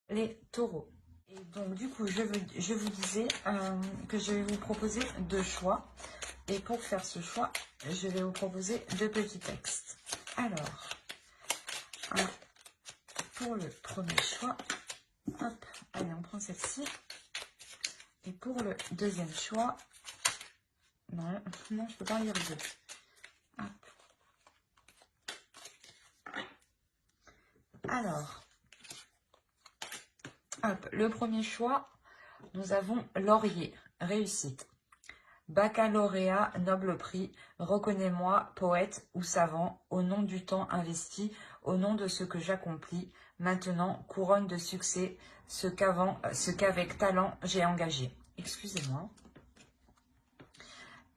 les taureaux. Et donc du coup, je vous disais que je vais vous proposer deux choix. Et pour faire ce choix, je vais vous proposer deux petits textes. Alors, pour le premier choix, hop, allez, on prend celle-ci. Et pour le deuxième choix, non, je ne peux pas lire deux. Hop. Alors, hop, le premier choix, nous avons laurier, réussite. Baccalauréat, noble prix, reconnais-moi, poète ou savant, au nom du temps investi, au nom de ce que j'accomplis, maintenant, couronne de succès, ce qu'avec talent j'ai engagé. Excusez-moi.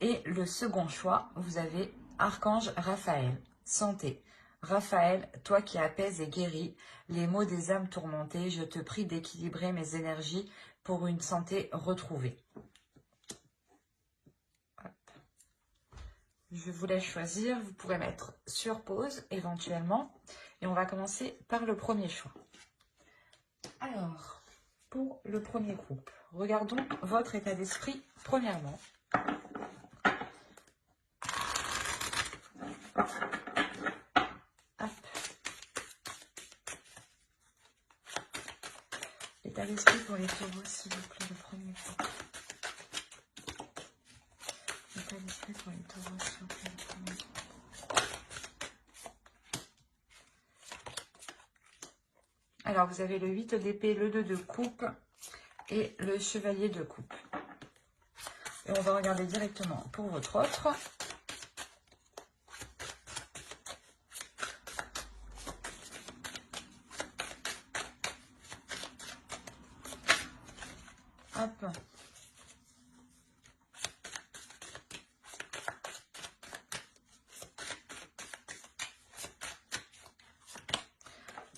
Et le second choix, vous avez Archange Raphaël, santé. Raphaël, toi qui apaises et guéris les maux des âmes tourmentées, je te prie d'équilibrer mes énergies pour une santé retrouvée. Je vous laisse choisir, vous pourrez mettre sur pause éventuellement. Et on va commencer par le premier choix. Alors, pour le premier groupe, regardons votre état d'esprit premièrement. Hop. L'état d'esprit pour les taureaux, s'il vous plaît, le premier groupe. L'état d'esprit pour les taureaux, s'il vous plaît, le premier groupe. Alors, vous avez le 8 d'épée, le 2 de coupe et le chevalier de coupe. Et on va regarder directement pour votre autre. Hop.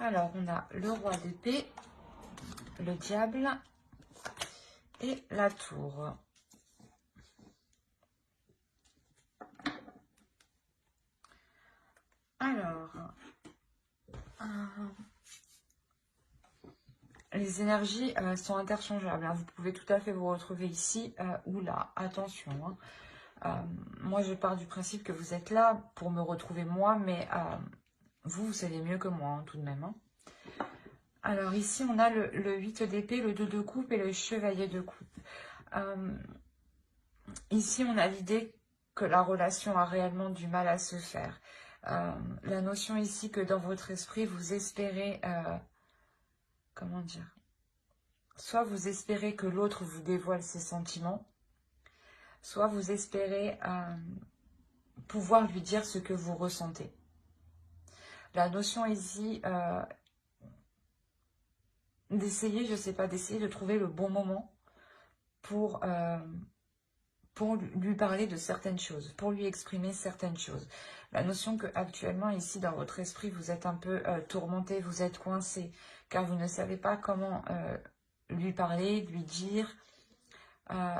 Alors, on a le roi d'épée, le diable et la tour. Alors, les énergies sont interchangeables. Hein. Vous pouvez tout à fait vous retrouver ici ou là. Attention. Hein. Moi, je pars du principe que vous êtes là pour me retrouver moi, mais vous savez mieux que moi, hein, tout de même. Hein. Alors, ici, on a le 8 d'épée, le 2 de coupe et le chevalier de coupe. Ici, on a l'idée que la relation a réellement du mal à se faire. La notion ici que dans votre esprit, vous espérez... comment dire? Soit vous espérez que l'autre vous dévoile ses sentiments, soit vous espérez pouvoir lui dire ce que vous ressentez. La notion ici d'essayer, je ne sais pas, d'essayer de trouver le bon moment pour lui parler de certaines choses, pour lui exprimer certaines choses. La notion que actuellement ici dans votre esprit, vous êtes un peu tourmenté, vous êtes coincé, car vous ne savez pas comment lui parler, lui dire,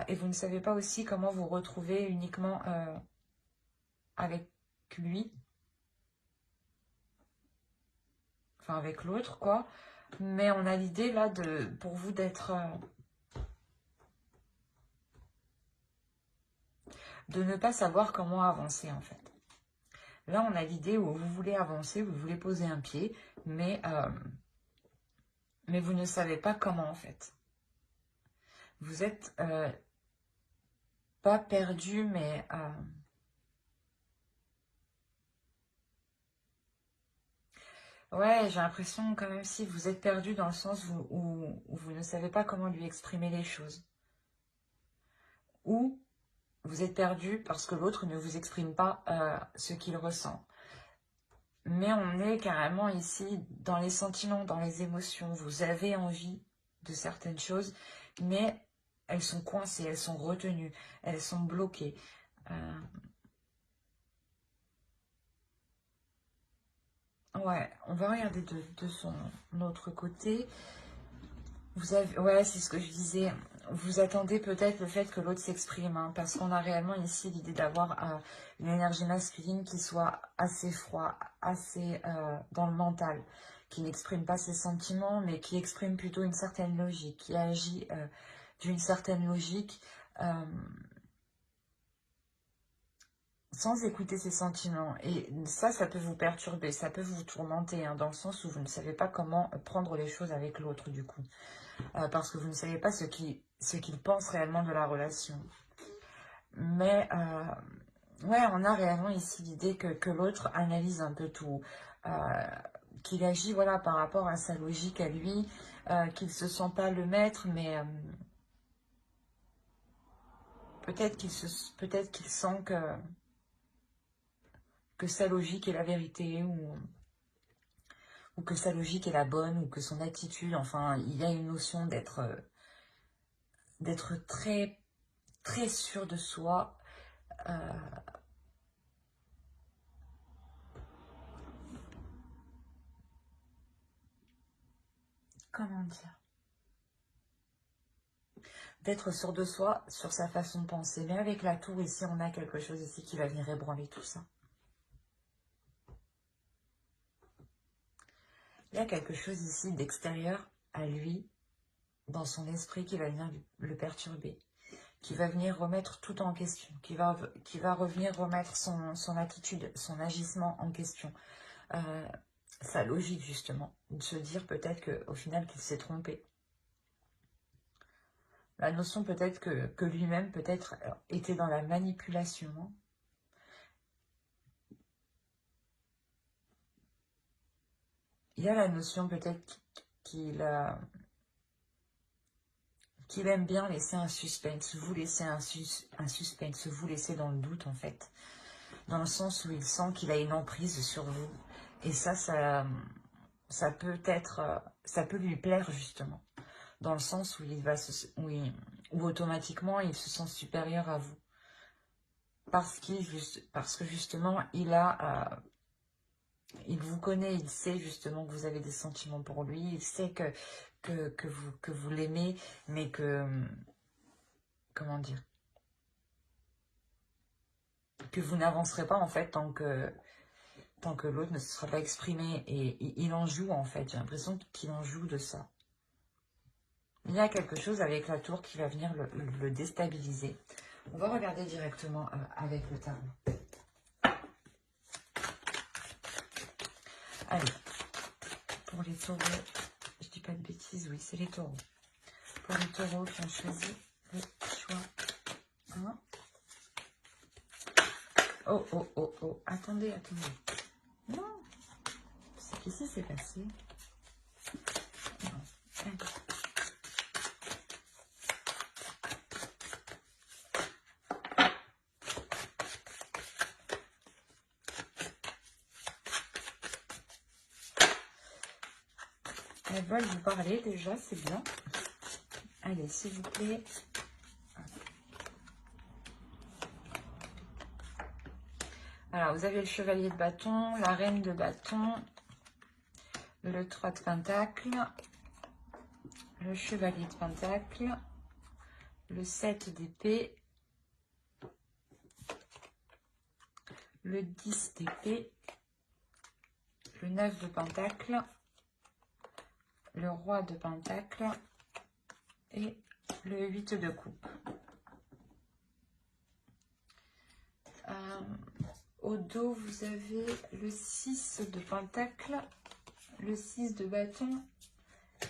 et vous ne savez pas aussi comment vous retrouver uniquement avec lui, enfin avec l'autre, quoi. Mais on a l'idée là pour vous d'être... de ne pas savoir comment avancer en fait. Là, on a l'idée où vous voulez avancer, vous voulez poser un pied, mais vous ne savez pas comment en fait. Vous êtes pas perdu, mais ouais, j'ai l'impression quand même si vous êtes perdu dans le sens où vous ne savez pas comment lui exprimer les choses. Ou vous êtes perdu parce que l'autre ne vous exprime pas ce qu'il ressent. Mais on est carrément ici dans les sentiments, dans les émotions. Vous avez envie de certaines choses, mais elles sont coincées, elles sont retenues, elles sont bloquées. Ouais, on va regarder de son autre côté. Vous avez, ouais, c'est ce que je disais. Vous attendez peut-être le fait que l'autre s'exprime, hein, parce qu'on a réellement ici l'idée d'avoir une énergie masculine qui soit assez froid, assez dans le mental, qui n'exprime pas ses sentiments, mais qui exprime plutôt une certaine logique, qui agit d'une certaine logique, sans écouter ses sentiments. Et ça peut vous perturber, ça peut vous tourmenter, hein, dans le sens où vous ne savez pas comment prendre les choses avec l'autre, du coup. Parce que vous ne savez pas ce qu'il pense réellement de la relation. Mais, ouais, on a réellement ici l'idée que l'autre analyse un peu tout, qu'il agit, voilà, par rapport à sa logique à lui, qu'il ne se sent pas le maître, mais peut-être qu'il sent que sa logique est la vérité, ou que sa logique est la bonne, ou que son attitude, enfin, il y a une notion d'être très, très sûr de soi. Comment dire? D'être sûr de soi, sur sa façon de penser. Mais avec la tour, ici, on a quelque chose ici qui va venir ébranler tout ça. Il y a quelque chose ici d'extérieur à lui, dans son esprit, qui va venir le perturber, qui va venir remettre tout en question, qui va revenir remettre son attitude, son agissement en question, sa logique justement, de se dire peut-être qu'au final qu'il s'est trompé. La notion peut-être que lui-même peut-être était dans la manipulation. Il y a la notion peut-être qu'il aime bien laisser un suspense, vous laisser un suspense, vous laisser dans le doute en fait. Dans le sens où il sent qu'il a une emprise sur vous. Et ça peut être, ça peut lui plaire justement. Dans le sens où où automatiquement il se sent supérieur à vous. Parce que justement il vous connaît, il sait justement que vous avez des sentiments pour lui, il sait que vous l'aimez, mais comment dire, que vous n'avancerez pas en fait tant que l'autre ne se sera pas exprimé. Et il en joue en fait, j'ai l'impression qu'il en joue de ça. Il y a quelque chose avec la tour qui va venir le déstabiliser. On va regarder directement avec le tarot. Allez, pour les taureaux, je dis pas de bêtises, oui, c'est les taureaux. Pour les taureaux qui ont choisi le choix 1. Oh, oh, oh, oh, attendez. Non, qu'est-ce qui s'est passé? Non, attends. Elles veulent vous parler déjà, c'est bien. Allez, s'il vous plaît. Alors, vous avez le chevalier de bâton, la reine de bâton, le 3 de pentacle, le chevalier de pentacle, le 7 d'épée, le 10 d'épée, le 9 de pentacle, le roi de pentacle et le 8 de coupe. Au dos, vous avez le 6 de pentacle, le 6 de bâton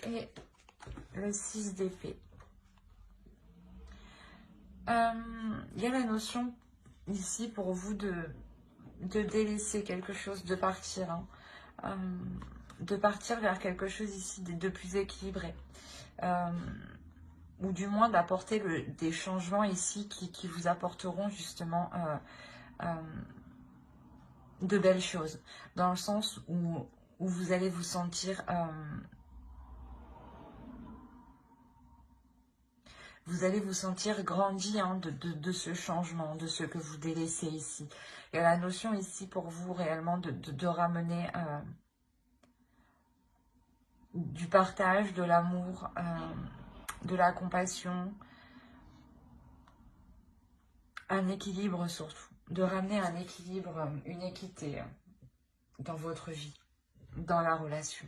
et le 6 d'épée. Il y a la notion ici pour vous de délaisser quelque chose, de partir. De partir vers quelque chose ici de plus équilibré. Ou du moins d'apporter des changements ici qui vous apporteront justement de belles choses. Dans le sens où vous allez vous sentir... vous allez vous sentir grandi de ce changement, de ce que vous délaissez ici. Il y a la notion ici pour vous réellement de ramener du partage, de l'amour, de la compassion, un équilibre surtout. De ramener un équilibre, une équité dans votre vie, dans la relation.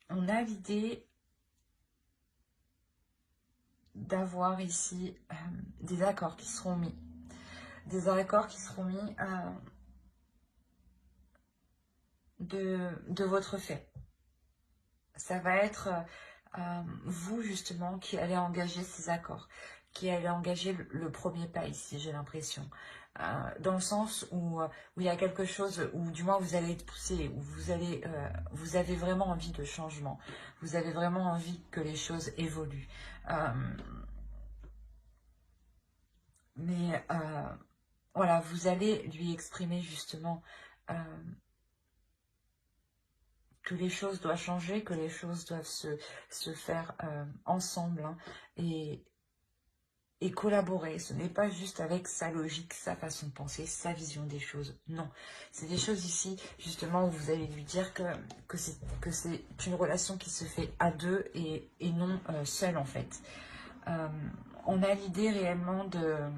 On a l'idée d'avoir ici des accords qui seront mis. Des accords qui seront mis de votre fait. Ça va être vous, justement, qui allez engager ces accords, qui allez engager le premier pas ici, j'ai l'impression. Dans le sens où il y a quelque chose, où du moins vous allez être poussé, où vous avez vraiment envie de changement, vous avez vraiment envie que les choses évoluent. Mais voilà, vous allez lui exprimer justement que les choses doivent changer, que les choses doivent se faire ensemble, hein, et collaborer. Ce n'est pas juste avec sa logique, sa façon de penser, sa vision des choses. Non, c'est des choses ici, justement, où vous allez lui dire que c'est une relation qui se fait à deux et non seule, en fait. On a l'idée réellement de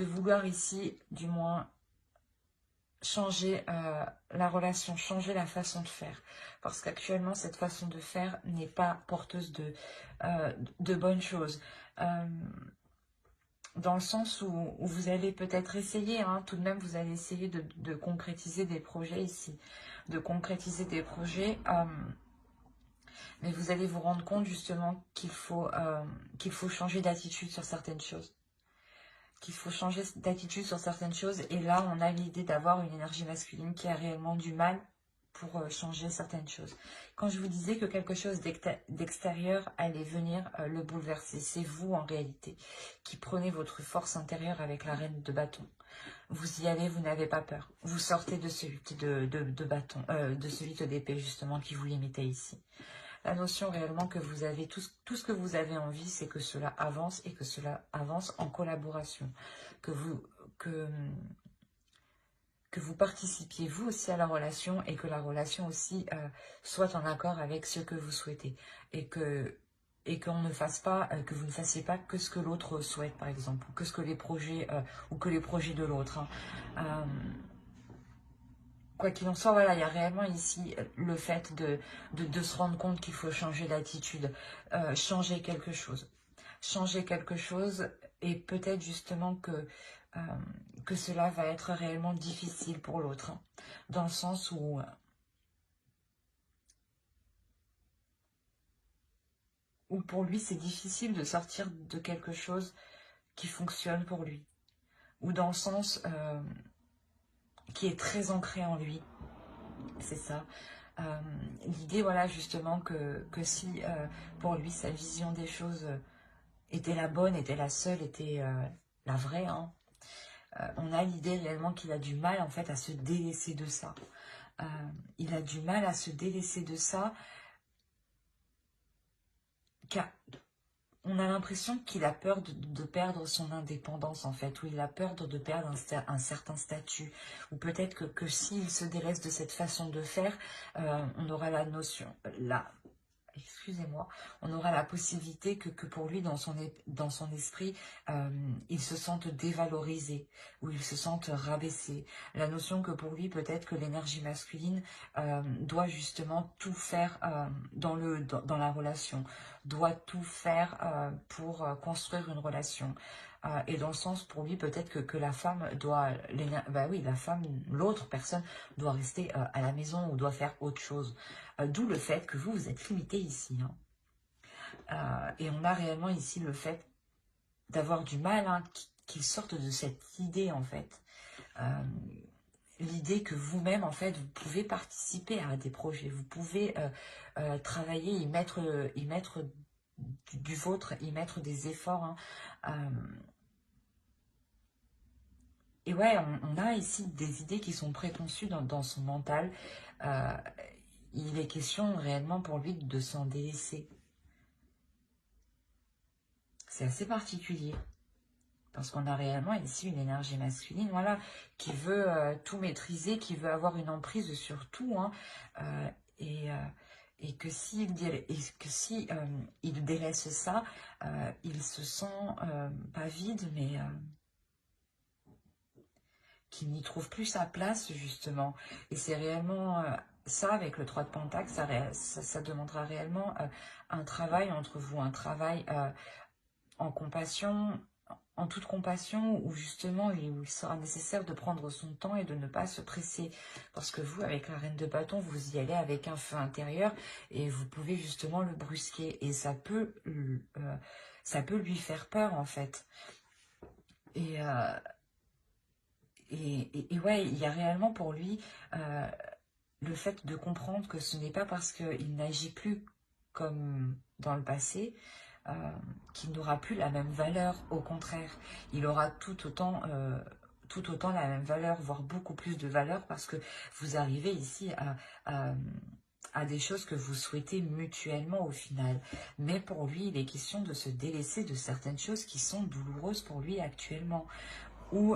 vouloir ici, du moins, changer la relation, changer la façon de faire. Parce qu'actuellement, cette façon de faire n'est pas porteuse de bonnes choses. Dans le sens où vous allez peut-être essayer, hein, tout de même, vous allez essayer de concrétiser des projets ici. De concrétiser des projets, mais vous allez vous rendre compte justement qu'il faut changer d'attitude sur certaines choses. Qu'il faut changer d'attitude sur certaines choses. Et là, on a l'idée d'avoir une énergie masculine qui a réellement du mal pour changer certaines choses. Quand je vous disais que quelque chose d'extérieur allait venir le bouleverser, c'est vous en réalité qui prenez votre force intérieure avec la reine de bâton. Vous y allez, vous n'avez pas peur. Vous sortez de celui de bâton, de celui d'épée justement qui vous limitait ici. La notion réellement que vous avez, tout ce que vous avez envie, c'est que cela avance et que cela avance en collaboration. Que vous participiez vous aussi à la relation et que la relation aussi soit en accord avec ce que vous souhaitez. Et qu'on ne fasse pas, que vous ne fassiez pas que ce que l'autre souhaite, par exemple, ou que ce que les projets, ou que les projets de l'autre. Hein. Quoi qu'il en soit, voilà, il y a réellement ici le fait de se rendre compte qu'il faut changer d'attitude, changer quelque chose. Changer quelque chose et peut-être justement que cela va être réellement difficile pour l'autre. Hein, dans le sens où pour lui c'est difficile de sortir de quelque chose qui fonctionne pour lui. Ou dans le sens qui est très ancré en lui. C'est ça. L'idée, voilà, justement, que si pour lui, sa vision des choses était la bonne, était la seule, était la vraie, hein, on a l'idée réellement qu'il a du mal, en fait, à se délaisser de ça. Il a du mal à se délaisser de ça, car on a l'impression qu'il a peur de perdre son indépendance, en fait, ou il a peur de perdre un certain statut, ou peut-être que s'il se délaisse de cette façon de faire, on aura la notion, excusez-moi, on aura la possibilité que pour lui, dans son esprit, il se sente dévalorisé, ou il se sente rabaissé. La notion que pour lui, peut-être que l'énergie masculine doit justement tout faire dans la relation, doit tout faire pour construire une relation. Et dans le sens, pour lui, peut-être que la femme doit, bah oui, la femme, l'autre personne doit rester à la maison ou doit faire autre chose. D'où le fait que vous êtes limité ici. Hein. Et on a réellement ici le fait d'avoir du mal, hein, qu'il sorte de cette idée, en fait. L'idée que vous-même, en fait, vous pouvez participer à des projets, vous pouvez travailler, y mettre du vôtre, y mettre des efforts. Hein. Et ouais, on a ici des idées qui sont préconçues dans son mental. Il est question réellement pour lui de s'en délaisser. C'est assez particulier. Parce qu'on a réellement ici une énergie masculine, voilà, qui veut tout maîtriser, qui veut avoir une emprise sur tout. Hein, et Et que si il délaisse ça, il se sent pas vide, mais qu'il n'y trouve plus sa place, justement. Et c'est réellement ça, avec le 3 de Pentacle, ça demandera réellement un travail entre vous, un travail en compassion, en toute compassion, où justement il sera nécessaire de prendre son temps et de ne pas se presser. Parce que vous, avec la reine de bâton, vous y allez avec un feu intérieur et vous pouvez justement le brusquer. Et ça peut lui faire peur, en fait. Et ouais, il y a réellement pour lui le fait de comprendre que ce n'est pas parce qu'il n'agit plus comme dans le passé qu'il n'aura plus la même valeur. Au contraire, il aura tout autant la même valeur, voire beaucoup plus de valeur, parce que vous arrivez ici à des choses que vous souhaitez mutuellement au final. Mais pour lui, il est question de se délaisser de certaines choses qui sont douloureuses pour lui actuellement, où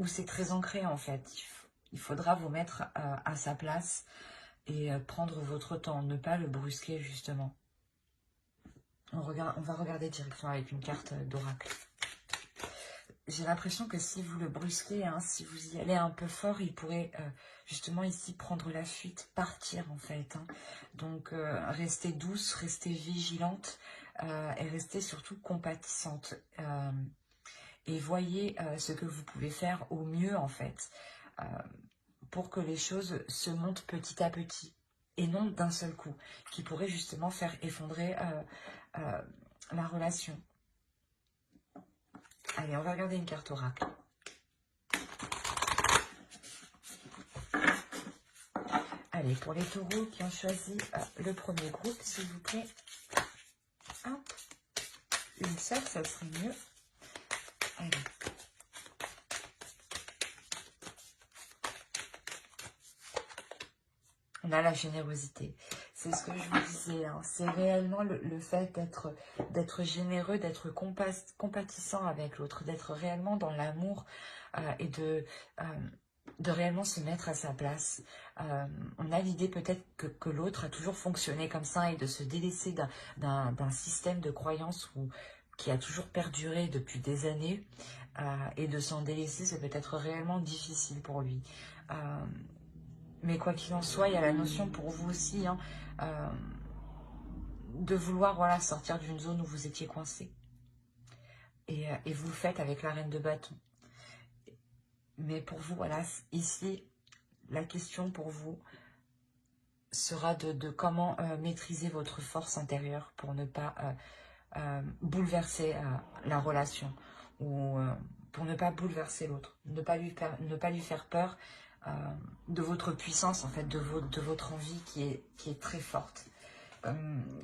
c'est très ancré en fait. Il faudra vous mettre à sa place et prendre votre temps, ne pas le brusquer justement. On va regarder directement avec une carte d'oracle. J'ai l'impression que si vous le brusquez, hein, si vous y allez un peu fort, il pourrait justement ici prendre la fuite, partir en fait. Hein. Donc restez douce, restez vigilante et restez surtout compatissante. Et voyez ce que vous pouvez faire au mieux en fait. Pour que les choses se montent petit à petit et non d'un seul coup, qui pourrait justement faire effondrer la relation. Allez, on va regarder une carte oracle. Allez, pour les taureaux qui ont choisi le premier groupe, s'il vous plaît. Hop. Une seule, ça serait mieux. Allez. On a la générosité. C'est ce que je vous disais. Hein. C'est réellement le fait d'être généreux, d'être compatissant avec l'autre, d'être réellement dans l'amour et de réellement se mettre à sa place. On a l'idée peut-être que l'autre a toujours fonctionné comme ça et de se délaisser d'un système de croyance qui a toujours perduré depuis des années et de s'en délaisser, c'est peut-être réellement difficile pour lui. Mais quoi qu'il en soit, il y a la notion pour vous aussi hein, de vouloir voilà, sortir d'une zone où vous étiez coincé. Et vous le faites avec la reine de bâton. Mais pour vous, voilà, ici, la question pour vous sera de comment maîtriser votre force intérieure pour ne pas bouleverser la relation ou pour ne pas bouleverser l'autre, ne pas lui faire peur de votre puissance, en fait, de votre envie qui est très forte.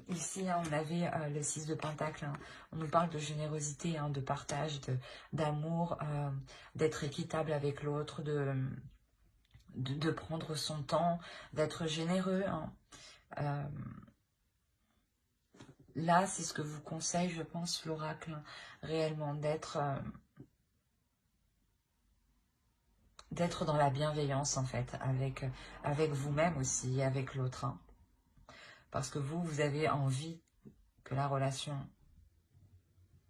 Ici, hein, on avait le 6 de Pentacle, hein, on nous parle de générosité, hein, de partage, d'amour, d'être équitable avec l'autre, de prendre son temps, d'être généreux. Hein. Là, c'est ce que vous conseille, je pense, l'oracle, hein, réellement, d'être dans la bienveillance, en fait, avec vous-même aussi, avec l'autre. Hein. Parce que vous avez envie que la relation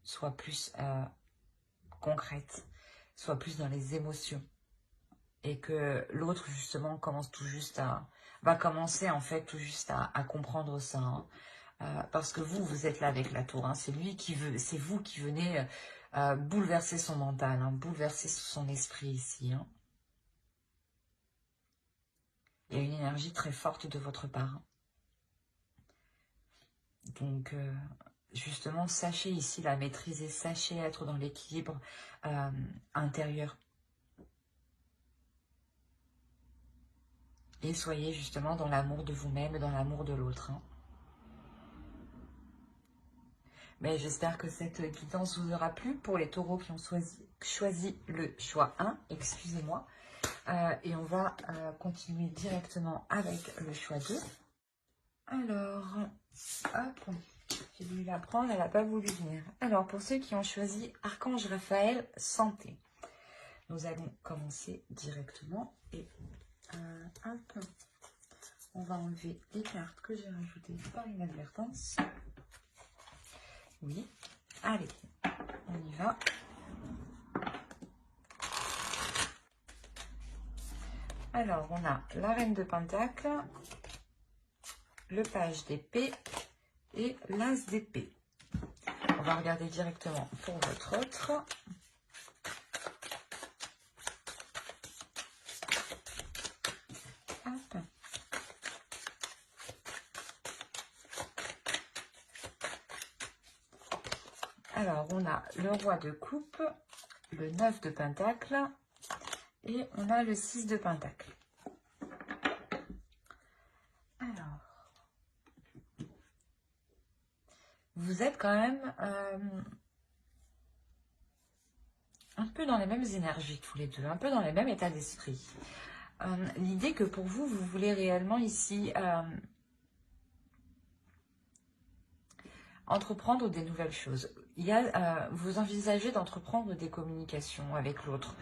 soit plus concrète, soit plus dans les émotions. Et que l'autre, justement, va commencer, en fait, tout juste à comprendre ça. Hein. Parce que vous êtes là avec la tour. Hein. C'est vous qui venez bouleverser son mental, hein, bouleverser son esprit ici. Hein. Il y a une énergie très forte de votre part. Hein. Donc, justement, sachez ici la maîtriser, sachez être dans l'équilibre intérieur. Et soyez justement dans l'amour de vous-même et dans l'amour de l'autre. Hein. Mais j'espère que cette guidance vous aura plu pour les taureaux qui ont choisi le choix 1, excusez-moi. Et on va continuer directement avec le choix 2. Alors, hop, j'ai voulu la prendre, elle n'a pas voulu venir. Alors, pour ceux qui ont choisi Archange Raphaël, santé. Nous allons commencer directement et hop, On va enlever les cartes que j'ai rajoutées par inadvertance. Oui. Allez, on y va. Alors, on a la reine de Pentacle, le page d'épée et l'as d'épée. On va regarder directement pour votre autre. Hop. Alors, on a le roi de coupe, le 9 de Pentacle et on a le 6 de Pentacle. Alors, vous êtes quand même un peu dans les mêmes énergies tous les deux, un peu dans les mêmes états d'esprit. L'idée que pour vous, vous voulez réellement ici entreprendre des nouvelles choses. Il y a, vous envisagez d'entreprendre des communications avec l'autre.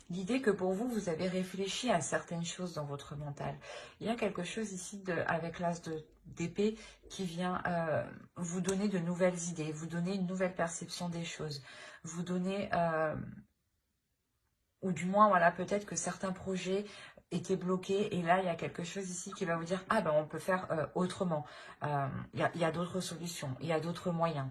L'idée que pour vous, vous avez réfléchi à certaines choses dans votre mental. Il y a quelque chose ici avec l'as d'épée qui vient vous donner de nouvelles idées, vous donner une nouvelle perception des choses, vous donner, ou du moins, voilà, peut-être que certains projets étaient bloqués et là, il y a quelque chose ici qui va vous dire, ah ben, on peut faire autrement. Il y a d'autres solutions, il y a d'autres moyens.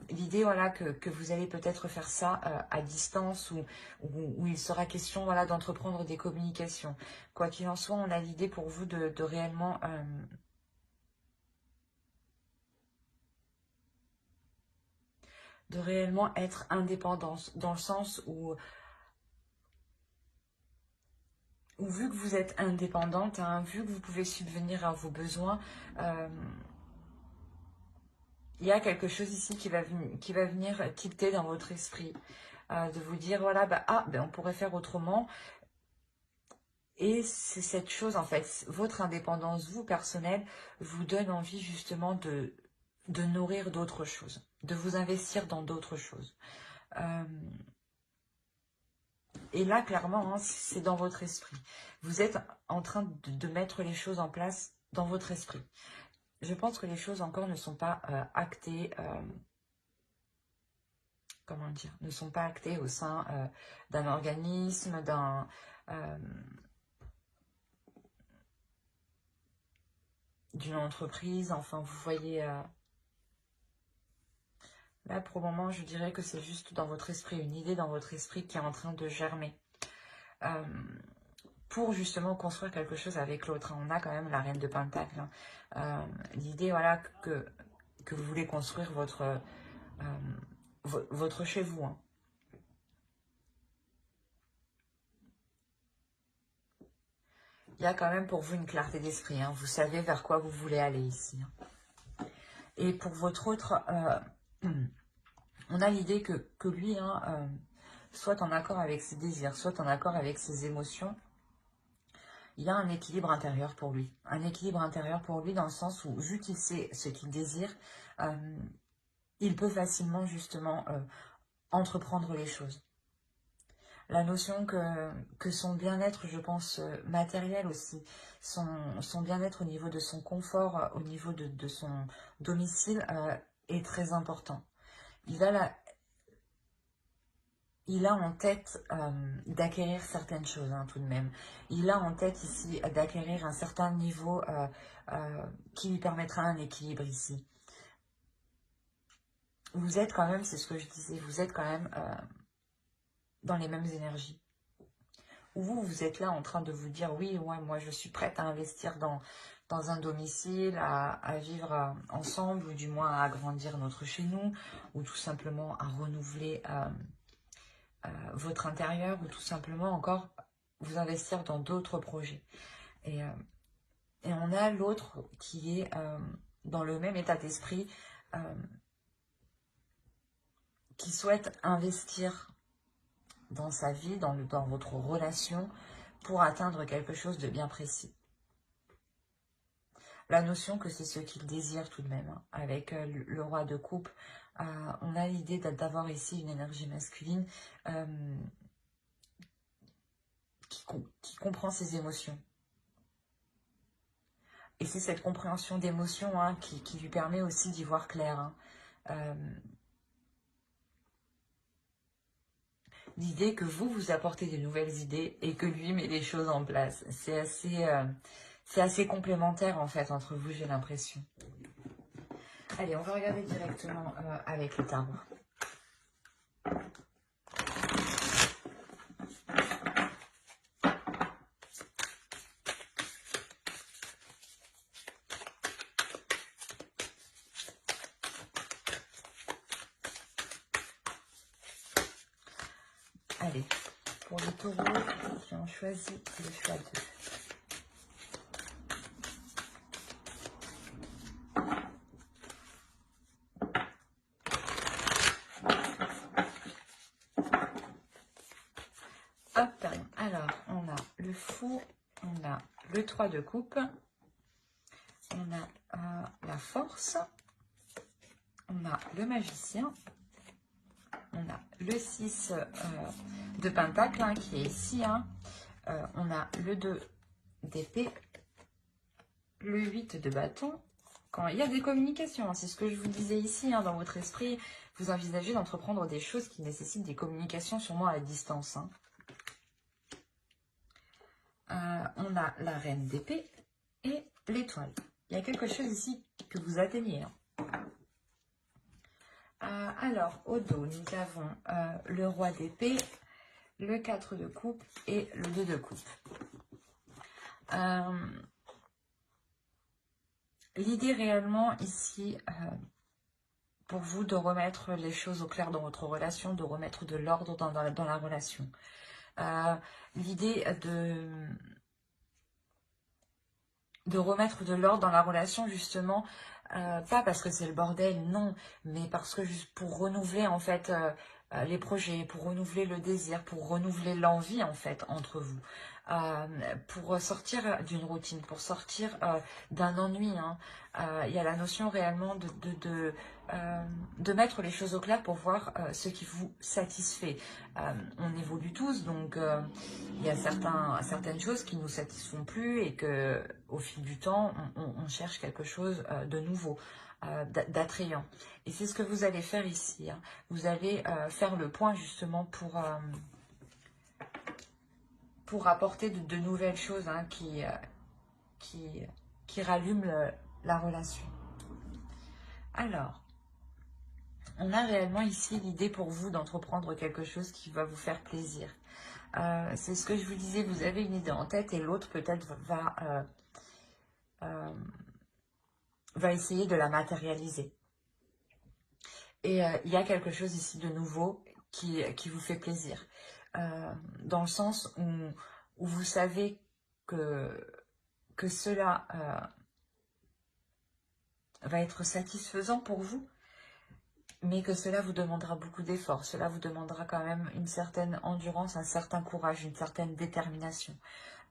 L'idée, voilà, que vous allez peut-être faire ça à distance ou il sera question, voilà, d'entreprendre des communications. Quoi qu'il en soit, on a l'idée pour vous de réellement être indépendant, dans le sens où vu que vous êtes indépendante, hein, vu que vous pouvez subvenir à vos besoins, il y a quelque chose ici qui va venir tilter dans votre esprit, de vous dire, voilà, bah, on pourrait faire autrement. Et c'est cette chose, en fait, votre indépendance, vous, personnelle, vous donne envie justement de nourrir d'autres choses, de vous investir dans d'autres choses. Et là, clairement, hein, c'est dans votre esprit. Vous êtes en train de mettre les choses en place dans votre esprit. Je pense que les choses encore ne sont pas actées, comment dire, ne sont pas actées au sein d'un organisme, d'une entreprise. Enfin, vous voyez, là, pour le moment, je dirais que c'est juste dans votre esprit, une idée dans votre esprit qui est en train de germer. Pour justement construire quelque chose avec l'autre. On a quand même la reine de Pentacle. L'idée, voilà, que vous voulez construire votre chez vous. Hein. Il y a quand même pour vous une clarté d'esprit. Hein. Vous savez vers quoi vous voulez aller ici. Hein. Et pour votre autre, on a l'idée que lui, hein, soit en accord avec ses désirs, soit en accord avec ses émotions, il y a un équilibre intérieur pour lui. Un équilibre intérieur pour lui dans le sens où, vu qu'il sait ce qu'il désire, il peut facilement justement entreprendre les choses. La notion que son bien-être, je pense, matériel aussi, son bien-être au niveau de son confort, au niveau de son domicile, est très important. Il a en tête d'acquérir certaines choses, hein, tout de même. Il a en tête ici d'acquérir un certain niveau qui lui permettra un équilibre ici. Vous êtes quand même, c'est ce que je disais, vous êtes quand même dans les mêmes énergies. Ou vous êtes là en train de vous dire, oui, ouais, moi je suis prête à investir dans un domicile, à vivre ensemble, ou du moins à agrandir notre chez nous, ou tout simplement à renouveler votre intérieur, ou tout simplement encore vous investir dans d'autres projets. Et on a l'autre qui est dans le même état d'esprit, qui souhaite investir dans sa vie, dans votre relation, pour atteindre quelque chose de bien précis. La notion que c'est ce qu'il désire tout de même, hein, avec le roi de coupe, on a l'idée d'avoir ici une énergie masculine qui comprend ses émotions. Et c'est cette compréhension d'émotions hein, qui lui permet aussi d'y voir clair. Hein. L'idée que vous apportez de nouvelles idées et que lui met les choses en place. C'est assez complémentaire en fait entre vous, j'ai l'impression. Allez, on va regarder directement avec le tarot. Allez, pour les taureaux qui ont choisi le choix 2. Hop, alors on a le fou, on a le 3 de coupe, on a la force, on a le magicien, on a le 6 de pentacle hein, qui est ici, hein. On a le 2 d'épée, le 8 de bâton. Quand il y a des communications, hein, c'est ce que je vous disais ici, hein, dans votre esprit, vous envisagez d'entreprendre des choses qui nécessitent des communications sûrement à distance. Hein. On a la reine d'épée et l'étoile. Il y a quelque chose ici que vous atteignez. Hein. Alors, au dos, nous avons le roi d'épée, le 4 de coupe et le 2 de coupe. L'idée réellement ici, pour vous, de remettre les choses au clair dans votre relation, de remettre de l'ordre dans la relation. L'idée de remettre de l'ordre dans la relation, justement, pas parce que c'est le bordel, non, mais parce que juste pour renouveler, en fait, les projets, pour renouveler le désir, pour renouveler l'envie, en fait, entre vous. Pour sortir d'une routine, pour sortir d'un ennui. Hein. Il y a la notion réellement de mettre les choses au clair pour voir ce qui vous satisfait. On évolue tous, donc il y a certaines choses qui ne nous satisfont plus et que au fil du temps, on cherche quelque chose de nouveau, d'attrayant. Et c'est ce que vous allez faire ici. Hein. Vous allez faire le point justement pour apporter de nouvelles choses hein, qui rallument la relation. Alors, on a réellement ici l'idée pour vous d'entreprendre quelque chose qui va vous faire plaisir. C'est ce que je vous disais, vous avez une idée en tête et l'autre peut-être va essayer de la matérialiser. Et il y a quelque chose ici de nouveau qui vous fait plaisir. Dans le sens où vous savez que cela va être satisfaisant pour vous, mais que cela vous demandera beaucoup d'efforts. Cela vous demandera quand même une certaine endurance, un certain courage, une certaine détermination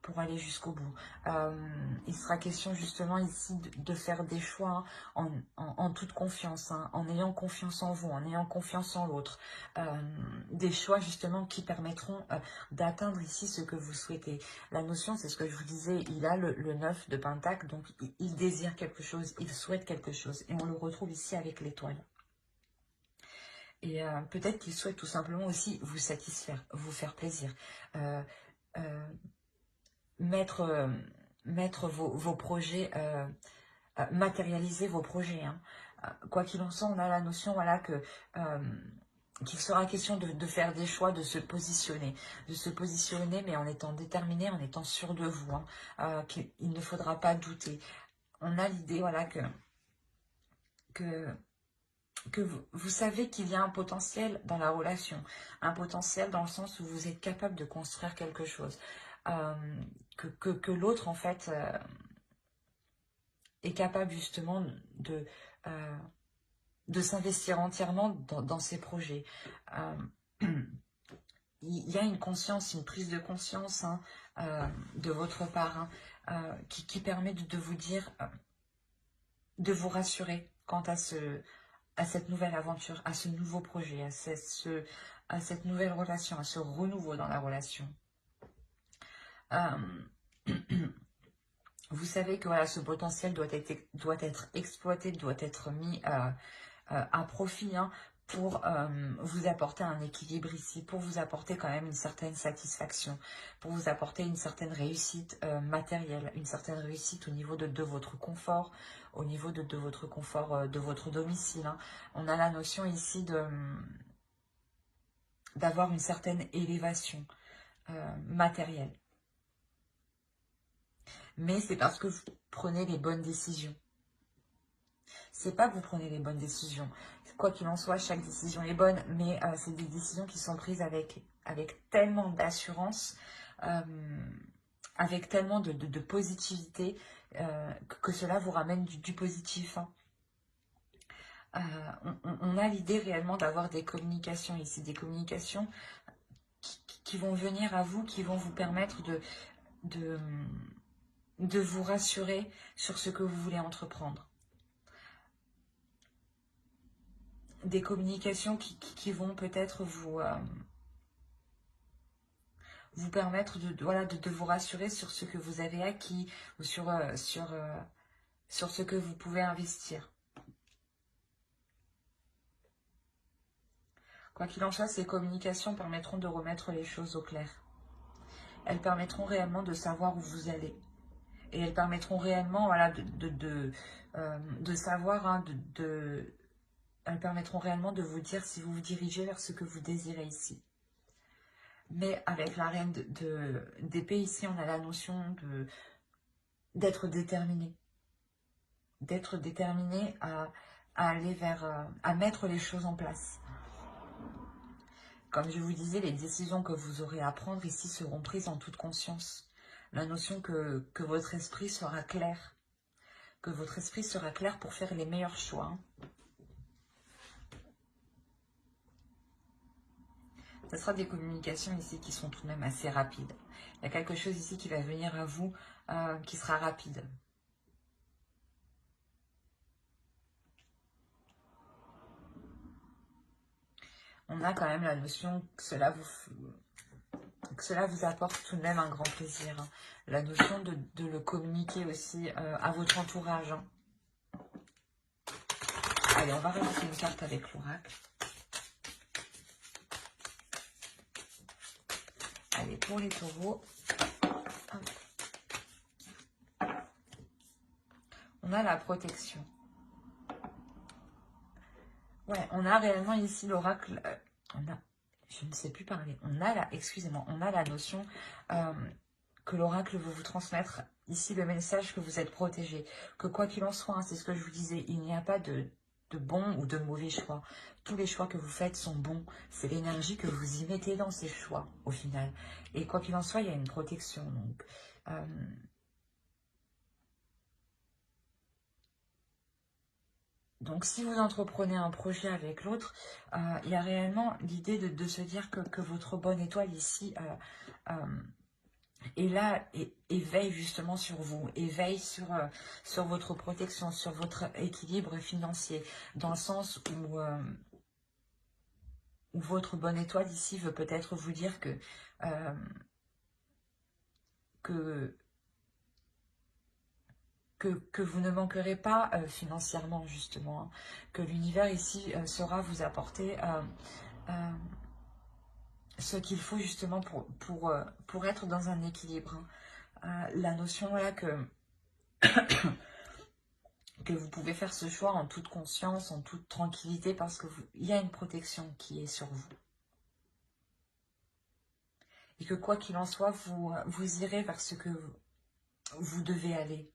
pour aller jusqu'au bout. Il sera question justement ici de faire des choix en toute confiance, hein, en ayant confiance en vous, en ayant confiance en l'autre. Des choix justement qui permettront d'atteindre ici ce que vous souhaitez. La notion, c'est ce que je vous disais, il a le 9 de pentacle, donc il désire quelque chose, il souhaite quelque chose. Et on le retrouve ici avec l'étoile. Et peut-être qu'il souhaite tout simplement aussi vous satisfaire, vous faire plaisir. Mettre vos projets, matérialiser vos projets. Hein. Quoi qu'il en soit, on a la notion voilà, qu'il sera question de faire des choix, de se positionner, mais en étant déterminé, en étant sûr de vous, hein, qu'il ne faudra pas douter. On a l'idée voilà, que vous savez qu'il y a un potentiel dans la relation, un potentiel dans le sens où vous êtes capable de construire quelque chose, que l'autre en fait est capable justement de s'investir entièrement dans ses projets. Il y a une conscience, une prise de conscience hein, de votre part hein, qui permet de vous dire, de vous rassurer quant à cette nouvelle aventure, à ce nouveau projet, à cette nouvelle relation, à ce renouveau dans la relation. Vous savez que voilà, ce potentiel doit être exploité, doit être mis à profit, hein, pour vous apporter un équilibre ici, pour vous apporter quand même une certaine satisfaction, pour vous apporter une certaine réussite matérielle, une certaine réussite au niveau de votre confort, au niveau de votre confort de votre domicile, hein. On a la notion ici d'avoir une certaine élévation matérielle. Mais c'est parce que vous prenez les bonnes décisions. C'est pas que vous prenez les bonnes décisions. Quoi qu'il en soit, chaque décision est bonne, mais c'est des décisions qui sont prises avec tellement d'assurance, avec tellement de positivité, que cela vous ramène du positif, hein. On a l'idée réellement d'avoir des communications ici, des communications qui vont venir à vous, qui vont vous permettre de vous rassurer sur ce que vous voulez entreprendre. Des communications qui vont peut-être vous permettre de vous rassurer sur ce que vous avez acquis ou sur ce que vous pouvez investir. Quoi qu'il en soit, ces communications permettront de remettre les choses au clair. Elles permettront réellement de savoir où vous allez. Et elles permettront réellement voilà, de savoir, hein, elles permettront réellement de vous dire si vous vous dirigez vers ce que vous désirez ici. Mais avec la reine d'épée ici, on a la notion d'être déterminé. D'être déterminé à aller vers, à mettre les choses en place. Comme je vous disais, les décisions que vous aurez à prendre ici seront prises en toute conscience. La notion que votre esprit sera clair. Que votre esprit sera clair pour faire les meilleurs choix. Ce sera des communications ici qui sont tout de même assez rapides. Il y a quelque chose ici qui va venir à vous qui sera rapide. On a quand même la notion que cela vous apporte tout de même un grand plaisir, hein. La notion de le communiquer aussi à votre entourage, hein. Allez, on va rajouter une carte avec l'oracle. Allez, pour les taureaux, on a la protection. Ouais, on a réellement ici l'oracle, je ne sais plus parler, excusez-moi, on a la notion que l'oracle veut vous transmettre ici le message que vous êtes protégé, que quoi qu'il en soit, hein, c'est ce que je vous disais, il n'y a pas de bons ou de mauvais choix. Tous les choix que vous faites sont bons, c'est l'énergie que vous y mettez dans ces choix au final. Et quoi qu'il en soit, il y a une protection, donc... Donc, si vous entreprenez un projet avec l'autre, il y a réellement l'idée de se dire que votre bonne étoile ici est là et veille justement sur vous, et veille sur votre protection, sur votre équilibre financier, dans le sens où votre bonne étoile ici veut peut-être vous dire que vous ne manquerez pas financièrement, justement, hein. Que l'univers ici saura vous apporter ce qu'il faut justement pour être dans un équilibre, hein. La notion voilà, que vous pouvez faire ce choix en toute conscience, en toute tranquillité, parce qu'il y a une protection qui est sur vous. Et que quoi qu'il en soit, vous irez vers ce que vous devez aller.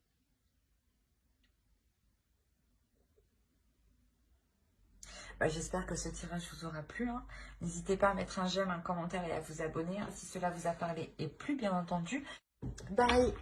J'espère que ce tirage vous aura plu, hein. N'hésitez pas à mettre un j'aime, un commentaire et à vous abonner, hein, si cela vous a parlé. Et plus bien entendu, bye!